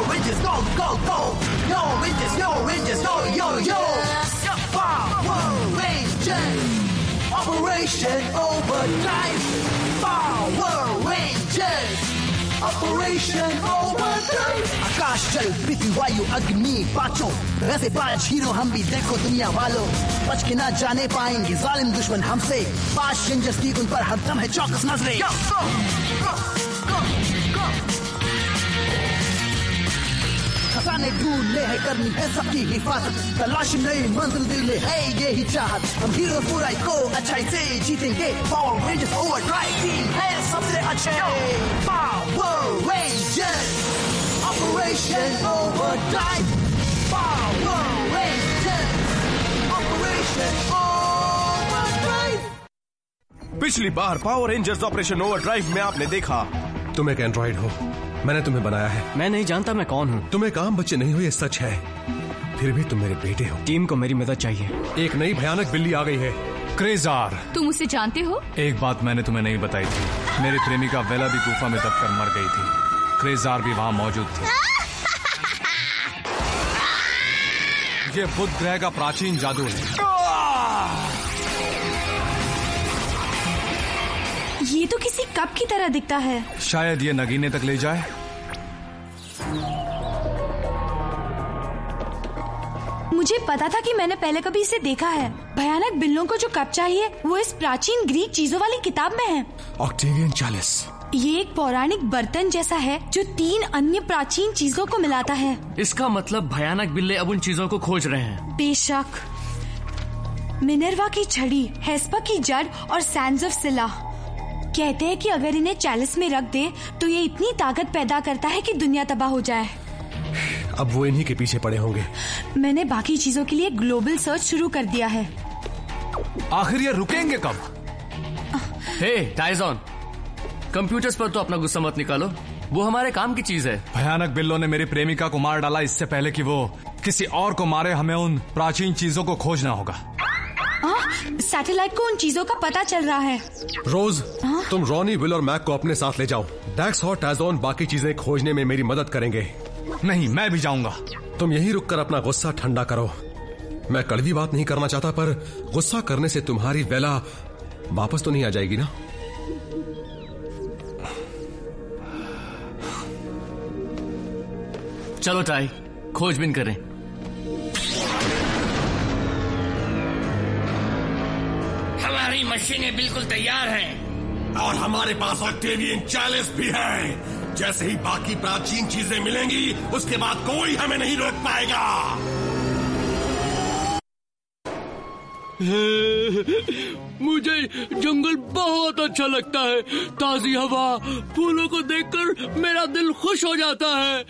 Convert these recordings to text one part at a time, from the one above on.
Rangers, go, go, go. Yo Rangers, yo, yo, yo. Power Rangers, Operation Overdrive. Power Rangers, Operation Overdrive. आकाश जल पृथ्वी वायु अग्नि पांचों ऐसे 5 hero हम भी देखो दुनिया वालों बच के ना जाने पाएंगे जालिम दुश्मन हमसे 5 रेंजर्स की उन पर हरदम है चौकस नजरें खजाने ढूंढने हैं करनी है सबकी हिफाजत तलाश नई मंजिल दिले है ये ही चाहत हम हीरो बुराई को अच्छाई से जीतेंगे पावर रेंजर्स ओवरड्राइव टीम है सबसे अच्छे power rangers operation overdrive power rangers operation overdrive. पिछली बार पावर रेंजर्स ऑपरेशन ओवरड्राइव में आपने देखा तुम एक एंड्रॉइड हो, मैंने तुम्हें बनाया है। मैं नहीं जानता मैं कौन हूँ। तुम एक आम बच्चे नहीं हो ये सच है, फिर भी तुम मेरे बेटे हो। टीम को मेरी मदद चाहिए। एक नई भयानक बिल्ली आ गई है, क्रेजार। तुम उसे जानते हो? एक बात मैंने तुम्हें नहीं बताई थी, मेरी प्रेमिका वेला भी गुफा में दबकर मर गई थी, क्रेजार भी वहाँ मौजूद थी। ये बुध ग्रह का प्राचीन जादू है। ये तो किसी कप की तरह दिखता है। शायद ये नगीने तक ले जाए। मुझे पता था कि मैंने पहले कभी इसे देखा है। भयानक बिल्लों को जो कप चाहिए वो इस प्राचीन ग्रीक चीजों वाली किताब में है। ऑक्टेवियन चालिस। ये एक पौराणिक बर्तन जैसा है जो 3 अन्य प्राचीन चीजों को मिलाता है। इसका मतलब भयानक बिल्ले अब उन चीजों को खोज रहे हैं। बेशक। मिनर्वा की छड़ी, हेस्पा की जड़ और सैंड्स ऑफ सिला। कहते हैं कि अगर इन्हें चैलिस में रख दे तो ये इतनी ताकत पैदा करता है कि दुनिया तबाह हो जाए। अब वो इन्हीं के पीछे पड़े होंगे। मैंने बाकी चीजों के लिए ग्लोबल सर्च शुरू कर दिया है। आखिर ये रुकेंगे कब? हे टाइजॉन, कंप्यूटर्स पर तो अपना गुस्सा मत निकालो, वो हमारे काम की चीज है। भयानक बिल्लों ने मेरी प्रेमिका को मार डाला, इससे पहले कि वो किसी और को मारे हमें उन प्राचीन चीजों को खोजना होगा। सैटेलाइट को उन चीजों का पता चल रहा है। रोज, तुम रॉनी, विल और मैक को अपने साथ ले जाओ। डैक्स और टाइजॉन बाकी चीजें खोजने में मेरी मदद करेंगे। नहीं, मैं भी जाऊंगा। तुम यहीं रुककर अपना गुस्सा ठंडा करो। मैं कड़वी बात नहीं करना चाहता, पर गुस्सा करने से तुम्हारी वेला वापस तो नहीं आ जाएगी ना? चलो टाई, खोजबीन करें। हमारी मशीनें बिल्कुल तैयार हैं और हमारे पास ऑक्टेवियन चालिस भी है। जैसे ही बाकी प्राचीन चीजें मिलेंगी उसके बाद कोई हमें नहीं रोक पाएगा। मुझे जंगल बहुत अच्छा लगता है। ताजी हवा, फूलों को देखकर मेरा दिल खुश हो जाता है।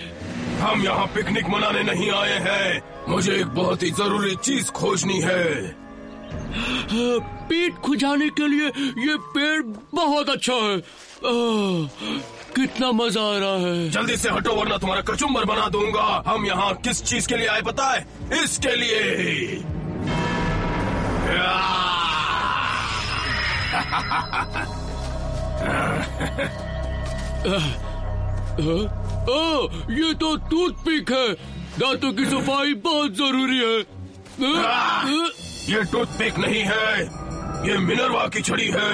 हम यहाँ पिकनिक मनाने नहीं आए हैं, मुझे एक बहुत ही जरूरी चीज खोजनी है। पेट खुजाने के लिए ये पेड़ बहुत अच्छा है। कितना मजा आ रहा है। जल्दी से हटो वरना तुम्हारा कचुम्बर बना दूंगा। हम यहाँ किस चीज के लिए आए पता है? इसके लिए। ये तो टूथपिक है। दांतों की सफाई बहुत जरूरी है। ये टूथपिक नहीं है, ये मिनर्वा की छड़ी है।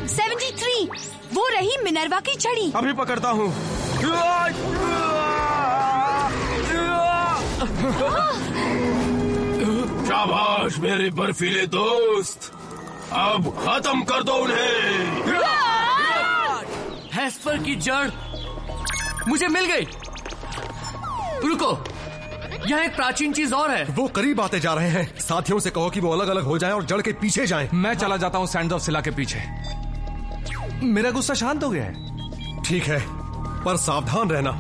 73, वो रही मिनर्वा की छड़ी। अभी पकड़ता हूँ। शाबाश मेरे बर्फीले दोस्त, अब खत्म कर दो उन्हें। हेस्पर की जड़ मुझे मिल गई। रुको, यहाँ एक प्राचीन चीज और है। वो करीब आते जा रहे हैं। साथियों से कहो कि वो अलग अलग हो जाएं और जड़ के पीछे जाएं। मैं चला जाता हूँ सैंड्स ऑफ सिला के पीछे। मेरा गुस्सा शांत हो गया है। ठीक है, पर सावधान रहना।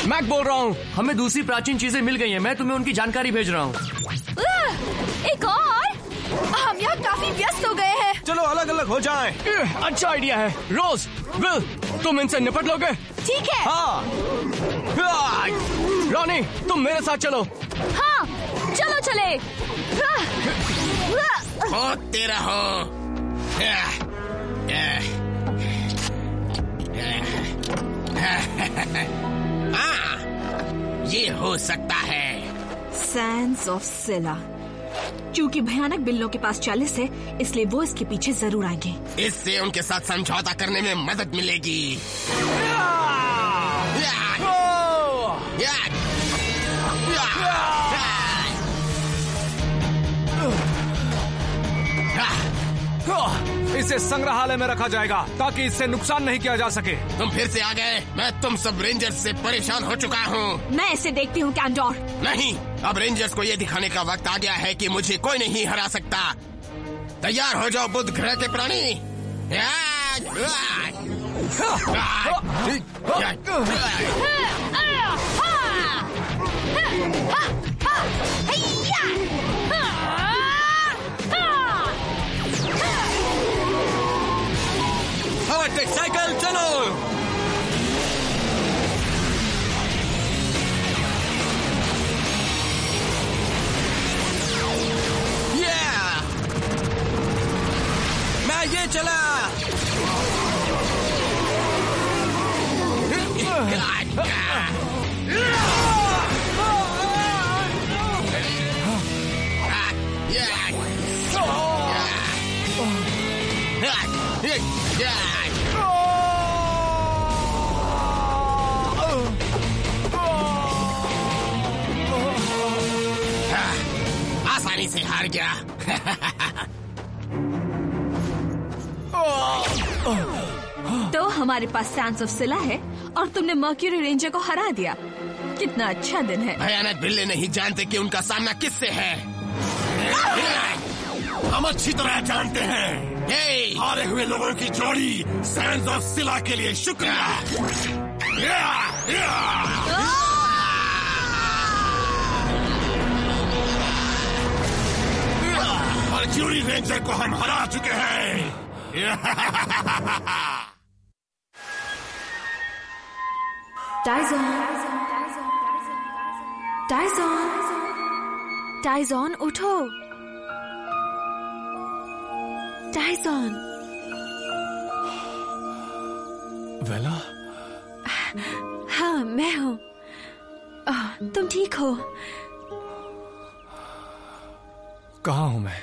मैक बोल रहा हूँ, हमें दूसरी प्राचीन चीजें मिल गई हैं। मैं तुम्हें उनकी जानकारी भेज रहा हूँ। एक और? हम यहाँ काफी व्यस्त हो गए हैं। चलो अलग अलग हो जाएं। अच्छा आइडिया है। रोज, विल, तुम इनसे निपट लोगे? ठीक है। हाँ। रॉनी, तुम मेरे साथ चलो। हाँ, चलो चले। होते रहो। ये हो सकता है। सैंड्स ऑफ सिला। क्योंकि भयानक बिल्लों के पास चालीस है, इसलिए वो इसके पीछे जरूर आएंगे। इससे उनके साथ समझौता करने में मदद मिलेगी। इसे संग्रहालय में रखा जाएगा ताकि इससे नुकसान नहीं किया जा सके। तुम फिर से आ गए। मैं तुम सब रेंजर्स से परेशान हो चुका हूँ। मैं इसे देखती हूँ कैंडोर। नहीं, अब रेंजर्स को ये दिखाने का वक्त आ गया है कि मुझे कोई नहीं हरा सकता। तैयार हो जाओ बुध ग्रह के प्राणी। साइकिल चलो। मैं ये चला। आसानी से हार गया। तो हमारे पास सैंड्स ऑफ सिला है और तुमने मर्क्यूरी रेंजर को हरा दिया। कितना अच्छा दिन है। भयानक बिल्ले नहीं जानते कि उनका सामना किससे है। हम अच्छी तरह जानते हैं। हारे हुए लोगों की जोड़ी सैंड्स ऑफ सिला के लिए शुक्रिया। मर्क्यूरी रेंजर को हम हरा चुके हैं। टाइजॉन, टाइजॉन, टाइजॉन उठो। टाइजॉन। वेला? हाँ, मैं हूँ। तुम ठीक हो? कहाँ हूँ मैं?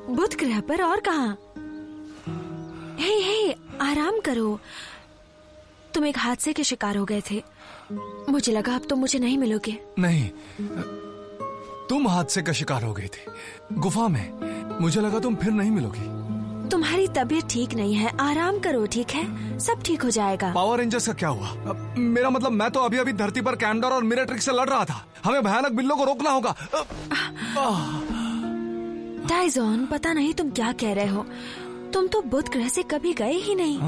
बुध ग्रह पर, और कहाँ? हे, आराम करो। तुम एक हादसे के शिकार हो गए थे। मुझे लगा अब तुम मुझे नहीं मिलोगे। नहीं, तुम हादसे का शिकार हो गए थे गुफा में। मुझे लगा तुम फिर नहीं मिलोगी। तुम्हारी तबीयत ठीक नहीं है, आराम करो, ठीक है? सब ठीक हो जाएगा। पावर रेंजर्स का क्या हुआ? मेरा मतलब, मैं तो अभी अभी धरती पर कैंडोर और मिरेट्रिक्स से लड़ रहा था। हमें भयानक बिल्लों को रोकना होगा। टाइजॉन, पता नहीं तुम क्या कह रहे हो। तुम तो बुध ग्रह से कभी गए ही नहीं।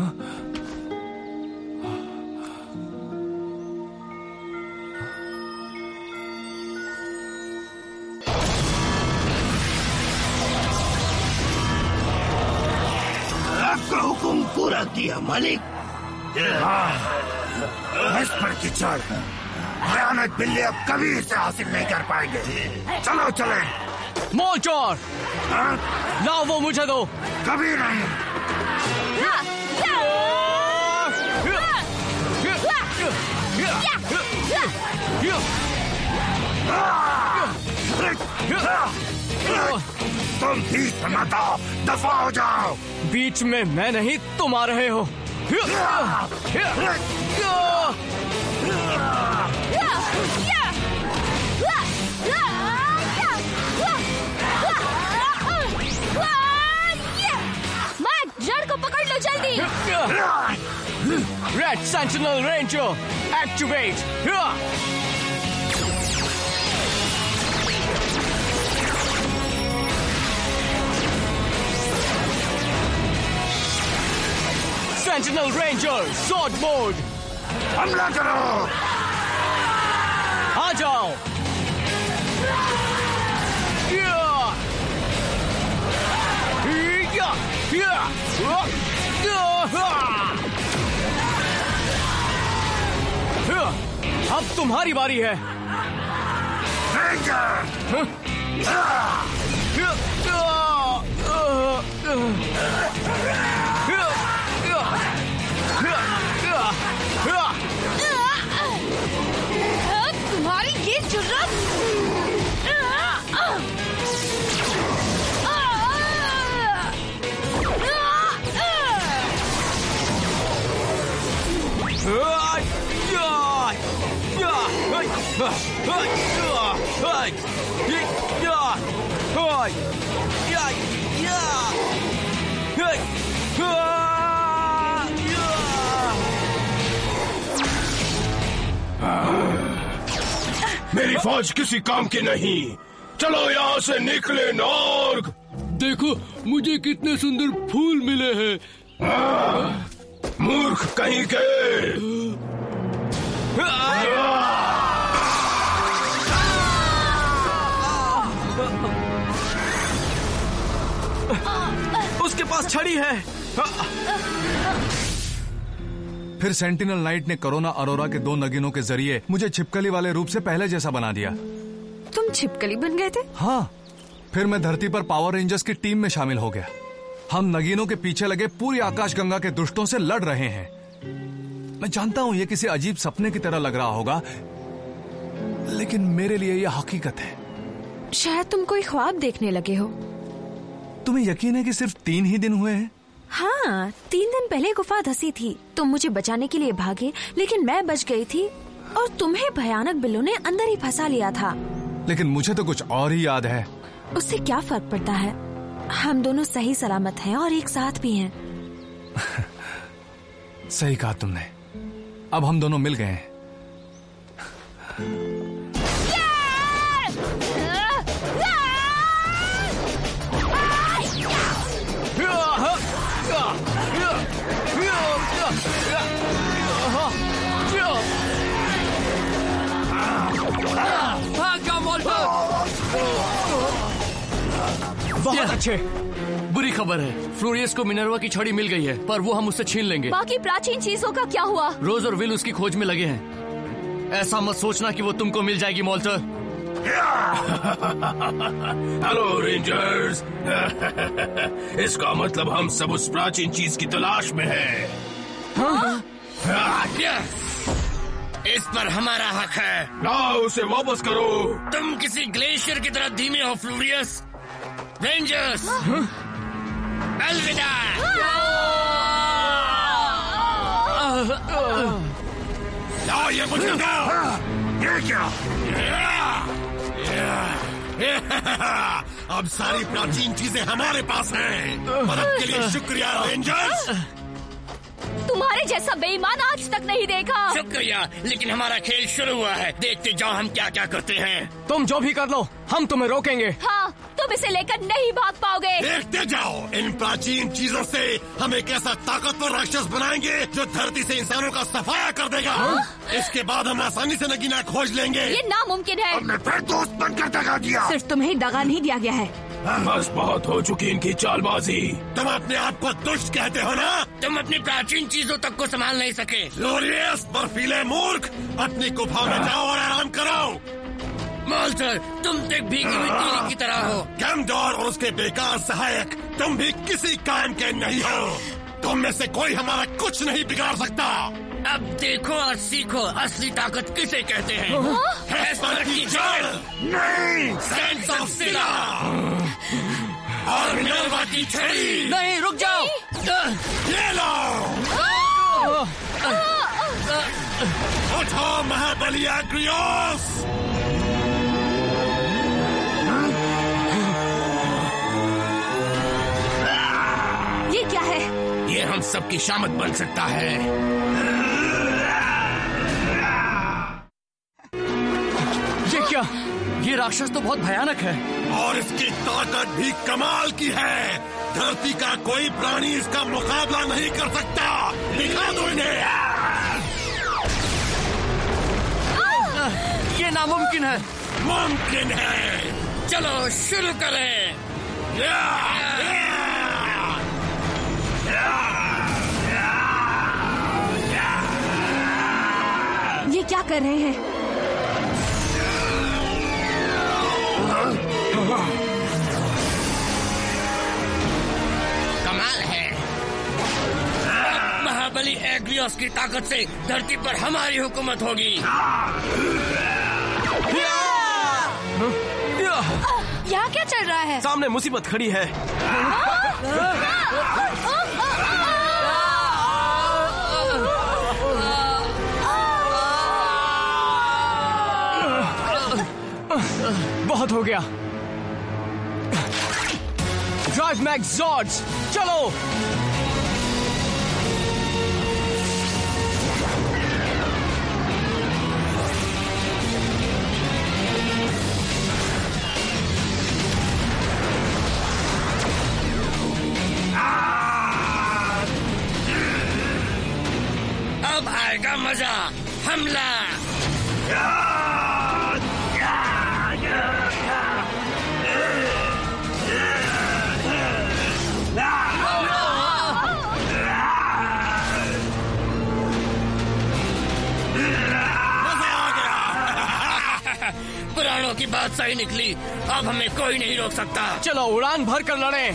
आपका हुक्म पूरा किया मालिक। इस पर की चढ़ भयानक बिल्ली अब कभी इसे हासिल नहीं कर पाएंगे। चलो चले। मोलचोर, लाओ वो मुझे दो। कभी नहीं। तुम बीच में मत आओ, दफा हो जाओ। बीच में मैं नहीं, तुम आ रहे हो। Red Sentinel Ranger, activate! Sentinel Ranger, sword mode! हमला करो! आ जाओ! अब तुम्हारी बारी है। तुम्हारी ये जुर्रत! मेरी फौज किसी काम की नहीं। चलो यहाँ से निकले नॉर्ग। देखो मुझे कितने सुंदर फूल मिले हैं। मूर्ख कहीं के। उसके पास छड़ी है। फिर सेंटिनल नाइट ने कोरोना अरोरा के 2 नगीनों के जरिए मुझे छिपकली वाले रूप से पहले जैसा बना दिया। तुम छिपकली बन गए थे? हाँ, फिर मैं धरती पर पावर रेंजर्स की टीम में शामिल हो गया। हम नगीनों के पीछे लगे पूरी आकाशगंगा के दुष्टों से लड़ रहे हैं। मैं जानता हूं ये किसी अजीब सपने की तरह लग रहा होगा, लेकिन मेरे लिए यह हकीकत है। शायद तुम कोई ख्वाब देखने लगे हो। तुम्हें यकीन है कि सिर्फ 3 ही दिन हुए हैं? हाँ, 3 दिन पहले गुफा धंसी थी। तुम मुझे बचाने के लिए भागे, लेकिन मैं बच गई थी और तुम्हें भयानक बिल्लों ने अंदर ही फंसा लिया था। लेकिन मुझे तो कुछ और ही याद है। उससे क्या फर्क पड़ता है? हम दोनों सही सलामत हैं और एक साथ भी हैं। सही कहा तुमने। अब हम दोनों मिल गए हैं। बहुत अच्छे। बुरी खबर है, फ्लोरियस को मिनर्वा की छड़ी मिल गई है, पर वो हम उससे छीन लेंगे। बाकी प्राचीन चीजों का क्या हुआ? रोज और विल उसकी खोज में लगे हैं। ऐसा मत सोचना कि वो तुमको मिल जाएगी मोल्टर। Hello rangers. इसका मतलब हम सब उस प्राचीन चीज की तलाश में हैं। हाँ? इस पर हमारा हक है। लाओ उसे वापस करो। तुम किसी ग्लेशियर की तरह धीमे हो फ्लोरियस। रेंजर्स, अलविदा। लाओ ये मुझे दो। ये क्या? अब सारी प्राचीन चीजें हमारे पास हैं। मदद के लिए शुक्रिया रेंजर्स। तुम्हारे जैसा बेईमान आज तक नहीं देखा। शुक्रिया, लेकिन हमारा खेल शुरू हुआ है। देखते जाओ हम क्या क्या करते हैं। तुम जो भी कर लो, हम तुम्हें रोकेंगे। हाँ, तुम इसे लेकर नहीं भाग पाओगे। देखते जाओ, इन प्राचीन चीजों से हम एक ऐसा ताकतवर राक्षस बनाएंगे जो धरती से इंसानों का सफाया कर देगा। इसके बाद हम आसानी से नगीना खोज लेंगे। ये नामुमकिन है। हमने फिर दोस्त बनकर दगा दिया। सिर्फ तुम्हें दगा नहीं दिया गया है। बस बहुत हो चुकी इनकी चालबाजी। तुम अपने आप को दुष्ट कहते हो ना? तुम अपनी प्राचीन चीजों तक को संभाल नहीं सके। ग्लोरियस बर्फीले मूर्ख, अपनी गुफा में जाओ और आराम करो। मोल्टर, तुम तो एक भीगी हुई तीली की तरह हो। गैमडोर और उसके बेकार सहायक, तुम भी किसी काम के नहीं हो। तुम में से कोई हमारा कुछ नहीं बिगाड़ सकता। अब देखो और सीखो असली ताकत किसे कहते हैं। हेस्पर की जड़ नहीं, सेंस ऑफ सिला और मिनर्वा की छड़ी। नहीं, रुक जाओ। ये लो। उठो महाबली एग्रियोस। ये क्या है? ये हम हम सबकी शामत बन सकता है। ये क्या? ये राक्षस तो बहुत भयानक है और इसकी ताकत भी कमाल की है। धरती का कोई प्राणी इसका मुकाबला नहीं कर सकता। दिखा दो इन्हें। ये नामुमकिन है। मुमकिन है। चलो शुरू करें। ये क्या कर रहे हैं? कमाल है। महाबली एग्लियोस की ताकत से धरती पर हमारी हुकूमत होगी। यहाँ क्या चल रहा है? सामने मुसीबत खड़ी है। बहुत हो गया। ड्राइव मैक्स जॉर्ज, चलो। अब आएगा मजा। हमला। पुराणों की बात सही निकली। अब हमें कोई नहीं रोक सकता। चलो उड़ान भर कर लड़े।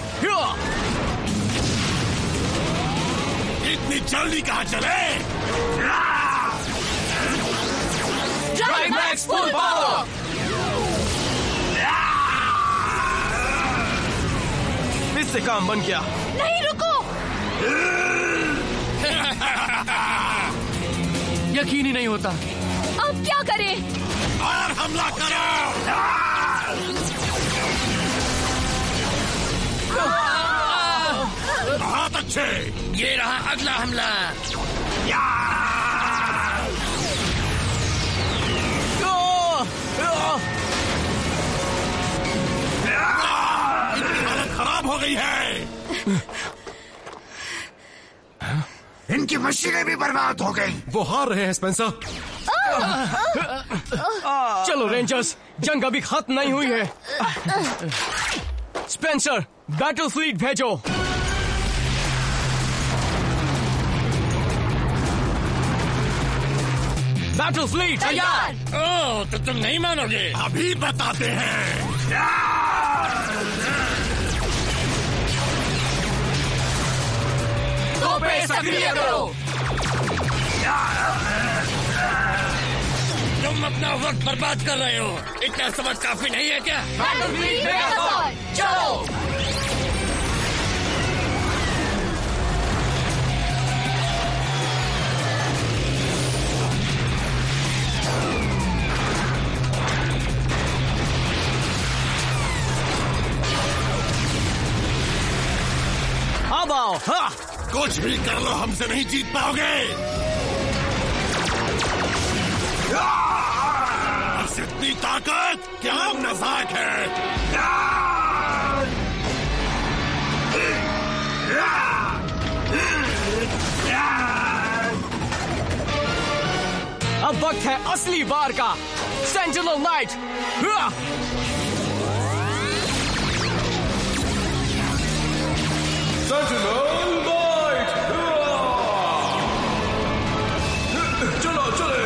इतनी जल्दी कहाँ चले? Drive max full power. इससे काम बन गया। नहीं, रुको। यकीन ही नहीं होता। अब क्या करें? और हमला करो। बहुत अच्छे। ये रहा अगला हमला। इनकी हालत खराब हो गई है। इनकी मशीनें भी बर्बाद हो गई। वो हार रहे हैं स्पेंसर। चलो रेंजर्स, जंग अभी खत्म नहीं हुई है। स्पेंसर, बैटल फ्लीट भेजो। बैटल फ्लीट तैयार। ओह, तो तुम नहीं मानोगे। अभी बताते हैं। तोपें सक्रिय करो। तुम अपना वक्त बर्बाद कर रहे हो। इतना समझ काफी नहीं है क्या? बैटल फ्लीट मेगासॉर्ड, चलो। अब आओ। हाँ, कुछ भी कर लो, हमसे नहीं जीत पाओगे। बस इतनी ताकत क्या मजाक है। अब वक्त है असली वार का। Sentinel night. चलो चले।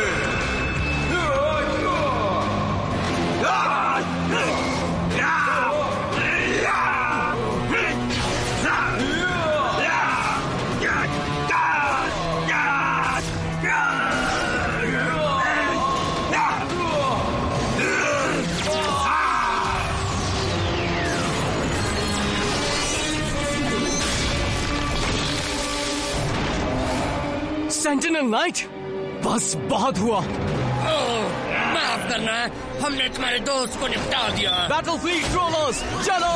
सेंटिनल नाइट, बस बहुत हुआ। ओह, माफ करना, हमने तुम्हारे दोस्त को निपटा दिया। बैटल फ्लीट ट्रोलर्स, चलो।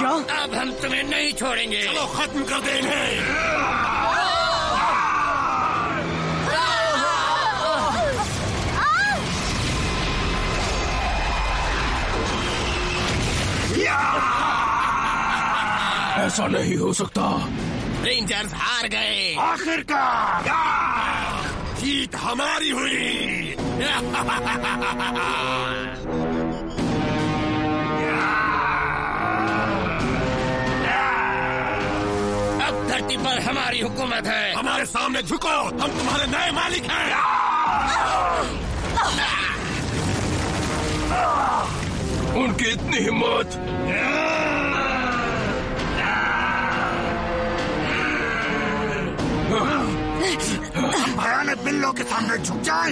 क्या? अब हम तुम्हें नहीं छोड़ेंगे। चलो खत्म कर दे इन्हें। ऐसा नहीं हो सकता। रेंजर्स हार गए। आखिरकार जीत हमारी हुई। अब धरती पर हमारी हुकूमत है। हमारे सामने झुको, हम तुम्हारे नए मालिक हैं। उनकी इतनी हिम्मत। भयानक बिल्लों के सामने झुक जाए?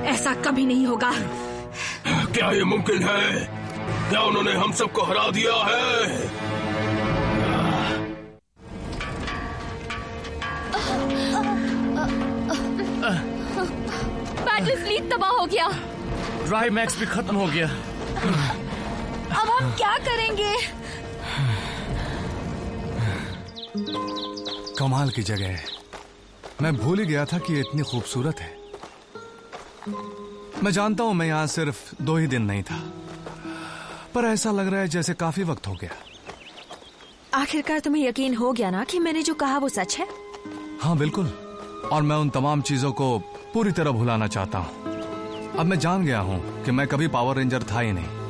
ऐसा कभी नहीं होगा। क्या ये मुमकिन है? क्या उन्होंने हम सबको हरा दिया है? बैटल फ्लीट तबाह हो गया। ड्राइव मैक्स भी खत्म हो गया। अब हम क्या करेंगे? कमाल की जगह है। मैं भूल ही गया था कि ये इतनी खूबसूरत है। मैं जानता हूं मैं यहां सिर्फ 2 ही दिन नहीं था, पर ऐसा लग रहा है जैसे काफी वक्त हो गया। आखिरकार तुम्हें यकीन हो गया ना कि मैंने जो कहा वो सच है? हाँ बिल्कुल, और मैं उन तमाम चीजों को पूरी तरह भुलाना चाहता हूँ। अब मैं जान गया हूँ कि मैं कभी पावर रेंजर था ही नहीं।